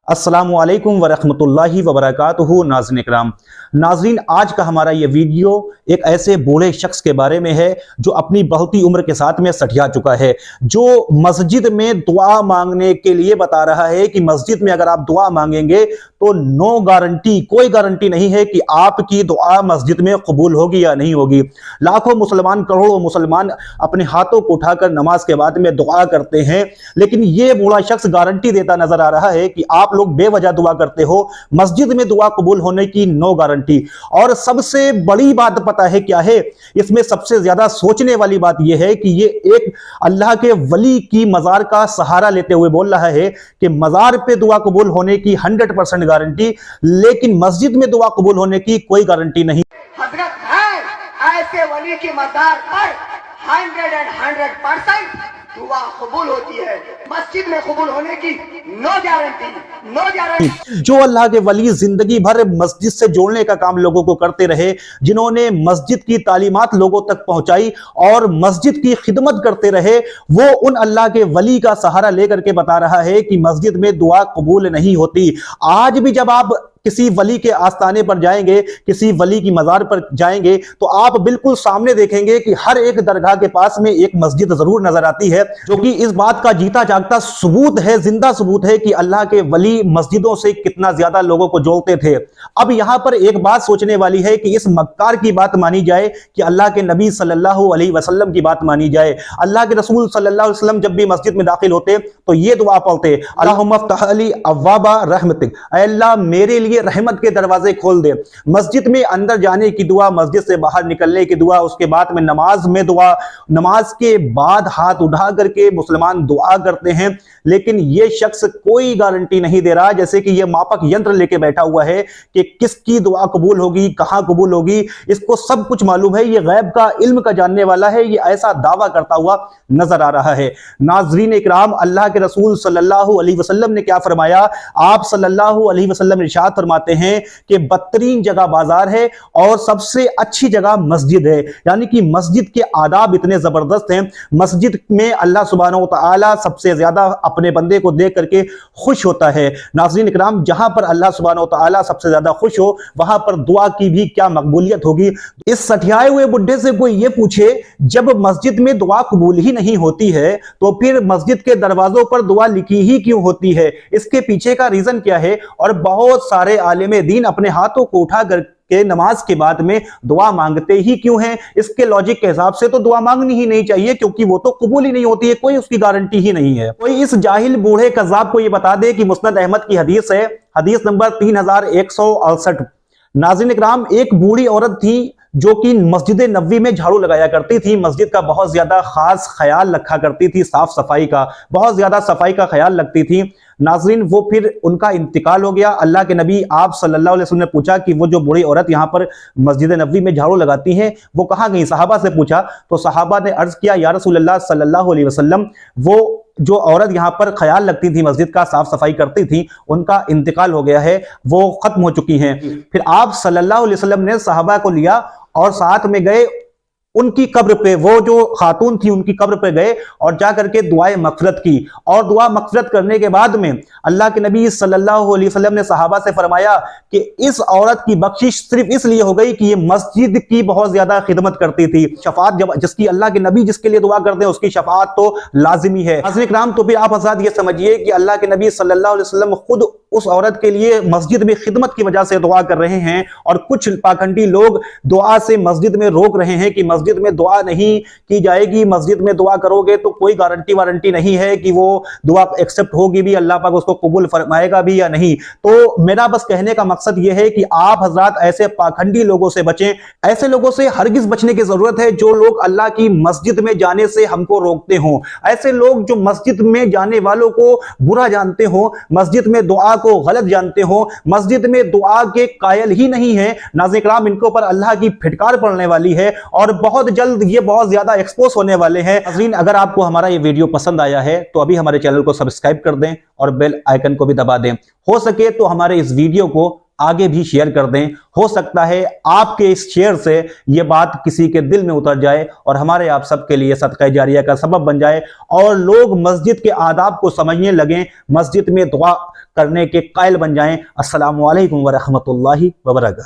अस्सलामु अलैकुम वरहमतुल्लाहि वबरकातुहू। नाज़रीन इकराम, नाज़रीन आज का हमारा ये वीडियो एक ऐसे बूढ़े शख्स के बारे में है जो अपनी बढ़ती उम्र के साथ में सठिया चुका है, जो मस्जिद में दुआ मांगने के लिए बता रहा है कि मस्जिद में अगर आप दुआ मांगेंगे तो नो गारंटी, कोई गारंटी नहीं है कि आपकी दुआ मस्जिद में कबूल होगी या नहीं होगी। लाखों मुसलमान, करोड़ों मुसलमान अपने हाथों को उठाकर नमाज के बाद में दुआ करते हैं, लेकिन यह बूढ़ा शख्स गारंटी देता नजर आ रहा है कि आप लोग बेवजह दुआ करते हो, मस्जिद में दुआ कबूल होने की नो गारंटी। और सबसे बड़ी बात पता है क्या है? इसमें सबसे ज्यादा सोचने वाली बात यह है कि ये एक अल्लाह के वली की मजार का सहारा लेते हुए बोल रहा है कि मजार पे दुआ कबूल होने की 100% गारंटी, लेकिन मस्जिद में दुआ कबूल होने की कोई गारंटी नहीं। हजरत है ऐसे वली की मजार पर 100% दुआ कबूल होती है, मस्जिद में कबूल होने की नो गारंटी, नो गारंटी। जो अल्लाह के वली जिंदगी भर मस्जिद से जोड़ने का काम लोगों को करते रहे, जिन्होंने मस्जिद की तालीमात लोगों तक पहुंचाई और मस्जिद की खिदमत करते रहे, वो उन अल्लाह के वली का सहारा लेकर के बता रहा है कि मस्जिद में दुआ कबूल नहीं होती। आज भी जब आप किसी वली के आस्थाने पर जाएंगे, किसी वली की मजार पर जाएंगे, तो आप बिल्कुल सामने देखेंगे कि हर एक दरगाह के पास में एक मस्जिद जरूर नजर आती है, जो कि इस बात का जीता जागता सबूत है, जिंदा सबूत है कि अल्लाह के वली मस्जिदों से कितना ज्यादा लोगों को जोड़ते थे। अब यहां पर एक बात सोचने वाली है कि इस मक्कार की बात मानी जाए कि अल्लाह के नबी सल्लल्लाहु अलैहि वसल्लम की बात मानी जाए। अल्लाह के रसूल सल्लल्लाहु अलैहि वसल्लम जब भी मस्जिद में दाखिल होते तो ये दुआ पढ़ते, अल्लाहुम्मा फ़्तह ली अब्वाबा रहमतिक, ऐ अल्लाह मेरे लिए रहमत के दरवाजे खोल दे। मस्जिद में अंदर जाने की दुआ, मस्जिद से बाहर निकलने की दुआ, उसके बाद में नमाज में दुआ, नमाज के बाद हाथ उठा करके मुसलमान दुआ करते हैं, लेकिन यह शख्स कोई गारंटी नहीं दे रहा, जैसे कि यह मापक यंत्र लेके बैठा हुआ है कि किसकी दुआ कबूल होगी, कहां कबूल होगी, इसको सब कुछ मालूम है, यह गैब का इल्म का जानने वाला है, यह ऐसा दावा करता हुआ नजर आ रहा है। नाज़रीन इकराम, अल्लाह के रसूल सल्लल्लाहु अलैहि वसल्लम ने क्या फरमाया? आप सल्लल्लाहु अलैहि वसल्लम इरशाद फरमाते हैं कि बदतरीन जगह बाजार है और सबसे अच्छी जगह मस्जिद है। यानी कि मस्जिद के आदाब इतने जबरदस्त हैं, मस्जिद में अल्लाह सुब्हानहू व तआला सबसे ज्यादा अपने बंदे को देख करके खुश होता है। नाज़रीन इकराम, जहां पर अल्लाह सुब्हानहू व तआला सबसे ज्यादा खुश हो, वहां पर दुआ की भी क्या मकबूलियत होगी। इस सठियाए हुए बुढ़े से कोई ये पूछे, जब मस्जिद में दुआ कबूल ही नहीं होती है तो फिर मस्जिद के दरवाजों पर दुआ लिखी ही क्यों होती है? इसके पीछे का रीजन क्या है? और बहुत सारे आलिम दीन अपने हाथों को उठा करके नमाज के बाद में दुआ मांगते ही क्यों हैं? इसके लॉजिक के हिसाब से तो दुआ मांगनी ही नहीं चाहिए, क्योंकि वो तो कबूल ही नहीं होती है, कोई उसकी गारंटी ही नहीं है। कोई इस जाहिल बूढ़े कज़्ज़ाब को ये बता दे कि मुस्नद अहमद की हदीस है, हदीस नंबर 3168। नाज़रीन इकराम, एक बूढ़ी औरत थी जो कि मस्जिद नबवी में झाड़ू लगाया करती थी, मस्जिद का बहुत ज्यादा खास ख्याल रखा करती थी, साफ सफाई का बहुत ज्यादा सफाई का ख्याल रखती थी। नाज़रीन, वो फिर उनका इंतकाल हो गया। अल्लाह के नबी आप सल्लल्लाहु अलैहि वसल्लम ने पूछा कि वो जो बूढ़ी औरत यहाँ पर मस्जिद नबवी में झाड़ू लगाती हैं वो कहाँ गई? सहाबा से पूछा तो सहाबा ने अर्ज किया, या रसूलल्लाह सल्लल्लाहु अलैहि वसल्लम, वो जो औरत यहाँ पर ख्याल रखती थी, मस्जिद का साफ सफाई करती थी, उनका इंतकाल हो गया है, वो खत्म हो चुकी हैं। फिर आप सल्लल्लाहु अलैहि वसल्लम ने सहाबा को लिया और साथ में गए उनकी कब्र पे, वो जो खातून थी उनकी कब्र पे गए और जाकर के दुआए मग़फ़िरत की। और दुआ मग़फ़िरत करने के बाद में अल्लाह के नबी सल्लल्लाहु अलैहि वसल्लम ने सहाबा से फरमाया कि इस औरत की बख्शिश सिर्फ इसलिए हो गई कि ये मस्जिद की बहुत ज्यादा खिदमत करती थी। शफात जब जिसकी अल्लाह के नबी जिसके लिए दुआ करते हैं उसकी शफात तो लाजिमी है। नाज़रीन इकराम, तो फिर आप हज़रात ये समझिए कि अल्लाह के नबी सल्लल्लाहु अलैहि वसल्लम खुद उस औरत के लिए मस्जिद में खिदमत की वजह से दुआ कर रहे हैं, और कुछ पाखंडी लोग दुआ से मस्जिद में रोक रहे हैं कि मस्जिद में दुआ नहीं की जाएगी, मस्जिद में दुआ करोगे तो कोई गारंटी वारंटी नहीं है कि वो दुआ एक्सेप्ट होगी भी, अल्लाह पाक उसको कबूल फरमाएगा भी या नहीं। तो मेरा बस कहने का मकसद ये है कि आप हजरात ऐसे पाखंडी लोगों से बचें। ऐसे लोगों से हरगिज बचने की जरूरत है जो लोग अल्लाह की मस्जिद में जाने से हमको रोकते हों। ऐसे लोग जो मस्जिद में जाने वालों को बुरा जानते हो, मस्जिद में दुआ को गलत जानते हो, मस्जिद में दुआ के कायल ही नहीं है, नाज़रीन इकराम, इनके ऊपर अल्लाह की फिटकार पड़ने वाली है और बहुत जल्द ये बहुत ज्यादा एक्सपोज होने वाले हैं। नाज़रीन, अगर आपको हमारा ये वीडियो पसंद आया है तो अभी हमारे चैनल को सब्सक्राइब कर दें और बेल आइकन को भी दबा दें। हो सके तो हमारे इस वीडियो को आगे भी शेयर कर दें। हो सकता है आपके इस शेयर से ये बात किसी के दिल में उतर जाए और हमारे आप सबके लिए सदका जारिया का सबब बन जाए और लोग मस्जिद के आदाब को समझने लगें, मस्जिद में दुआ करने के कायल बन जाएं। अस्सलामु अलैकुम व रहमतुल्लाहि व बरकातहू।